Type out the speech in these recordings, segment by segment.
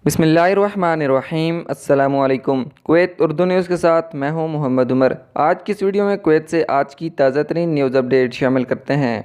बिस्मिल्लाहिर्रहमानिर्रहीम। अस्सलामु अलैकुम। कुवैत उर्दू न्यूज़ के साथ मैं हूं मोहम्मद उमर। आज की इस वीडियो में कुवैत से आज की ताज़ा तरीन न्यूज़ अपडेट शामिल करते हैं।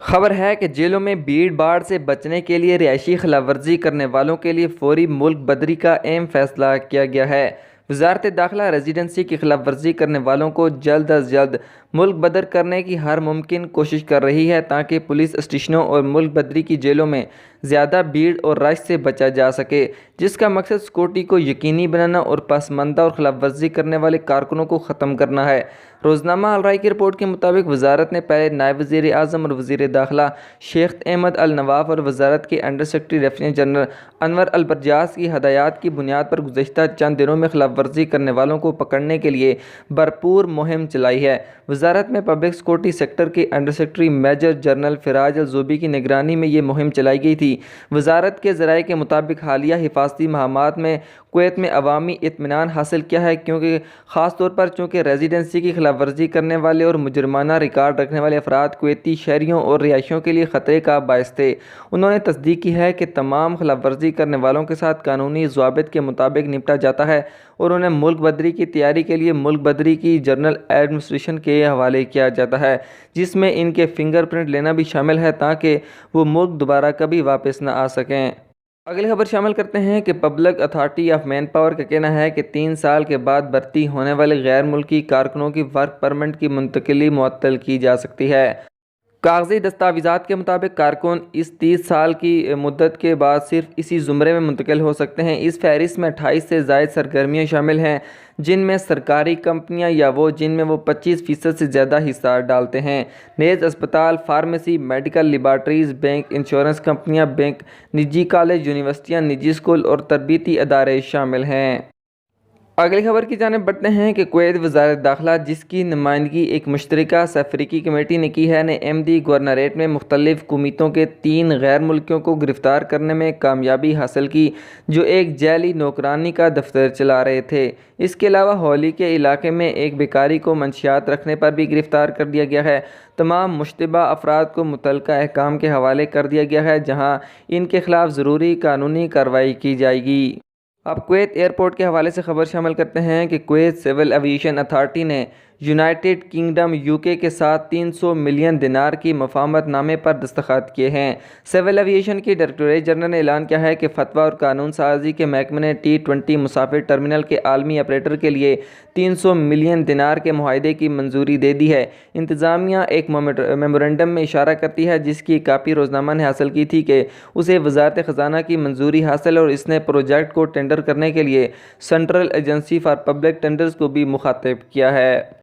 खबर है कि जेलों में भीड़ भाड़ से बचने के लिए रिहायशी खिलाफ वर्जी करने वालों के लिए फौरी मुल्क बदरी का अहम फैसला किया गया है। वजारत दाखिला रेजिडेंसी की खिलाफ वर्जी करने वालों को जल्द अज जल्द मुल्क बदर करने की हर मुमकिन कोशिश कर रही है ताकि पुलिस स्टेशनों और मुल्क बदरी की जेलों में ज़्यादा भीड़ और रश से बचा जा सके, जिसका मकसद सिक्योरिटी को यकीनी बनाना और पसमानदा और खिलाफ वर्जी करने वाले कारकुनों को ख़त्म करना है। रोज़नामा अल राय की रिपोर्ट के मुताबिक वजारत ने पहले नायब वज़ीर आज़म और वज़ीर दाखिला शेख अहमद अल नवाफ और वजारत के under secretary lieutenant general Anwar al Barjas की हदायत की बुनियाद पर गुज़श्ता चंद दिनों में खिलाफ वर्जी करने वालों को पकड़ने के लिए भरपूर मुहिम चलाई है। वजारत में पब्लिक सिक्योरिटी सेक्टर के अंडर सेक्रेटरी मेजर जनरल फ़राज अल ज़ूबी की निगरानी में ये मुहिम चलाई गई थी। वजारत के ज़राए के मुताबिक हालिया हिफाजती महामात में कुवैत में अवामी इत्मीनान हासिल किया है, क्योंकि ख़ास तौर पर चूँकि रेजिडेंसी की खिलाफ वर्जी करने वाले और मुजरमाना रिकॉर्ड रखने वाले अफराद कुवैती शहरियों और रिहायशियों के लिए ख़तरे का बायस थे। उन्होंने तस्दीक की है कि तमाम खिलाफ वर्जी करने वालों के साथ कानूनी ज़वाबित के मुताबिक निपटा जाता है और उन्हें मुल्क बदरी की तैयारी के लिए मुल्क बदरी की जनरल एडमिनिस्ट्रेशन के हवाले किया जाता है, जिसमें इनके फिंगरप्रिंट लेना भी शामिल है ताकि वो मुल्क दोबारा कभी वापस न आ सकें। अगली खबर शामिल करते हैं कि public authority of man power का कहना है कि 3 साल के बाद भर्ती होने वाले गैर मुल्की कारकुनों की वर्क परमिट की मुंतकिली मुअत्तल की जा सकती है। कागजी दस्तावेज़ात के मुताबिक कारकुन इस 30 साल की मुद्दत के बाद सिर्फ इसी ज़ुमरे में मुंतकिल हो सकते हैं। इस फहरिस्त में 28 से ज़ायद सरगर्मियाँ शामिल हैं, जिनमें सरकारी कंपनियां या वो जिनमें वो 25% से ज़्यादा हिस्सा डालते हैं। नेज़ अस्पताल, pharmacy, medical laboratories, bank, insurance कंपनियां, बैंक, निजी कॉलेज, यूनिवर्सिटियां, निजी स्कूल और तरबियती अदारे शामिल हैं। अगली खबर की जानिब बढ़ते हैं कि कुवैत वज़ारत दाखिला, जिसकी नुमाइंदगी एक मुश्तरका सफरीकी कमेटी ने की है, ने एमडी गवर्नरेट में मुख्तलिफ कुमीतों के 3 गैर मुल्कियों को गिरफ़्तार करने में कामयाबी हासिल की, जो एक जैली नौकरानी का दफ्तर चला रहे थे। इसके अलावा हौली के इलाके में एक बेकारी को मंशियात रखने पर भी गिरफ़्तार कर दिया गया है। तमाम मुश्तबा अफराद को मुतल्लिका अहकाम के हवाले कर दिया गया है, जहाँ इनके खिलाफ ज़रूरी कानूनी कार्रवाई की जाएगी। अब कुवैत एयरपोर्ट के हवाले से खबर शामिल करते हैं कि कुवैत सिविल एविएशन अथॉरिटी ने यूनाइटेड किंगडम यूके के साथ 300 मिलियन दिनार की मफाहमतनामे पर दस्तखत किए हैं। सिविल एविएशन की डायरेक्टरेट जनरल ने ऐलान किया है कि फतवा और कानून साजी के महकमे ने T20 मुसाफिर टर्मिनल के आलमी ऑपरेटर के लिए 300 मिलियन दिनार के मुआहदे की मंजूरी दे दी है। इंतज़ामिया एक मेमोरेंडम में इशारा करती है, जिसकी कापी रोज़नामा ने हासिल की थी, कि उसे वजारत ख़जाना की मंजूरी हासिल और इसने प्रोजेक्ट को टेंडर करने के लिए central agency for public tenders को भी मुखातिब किया है।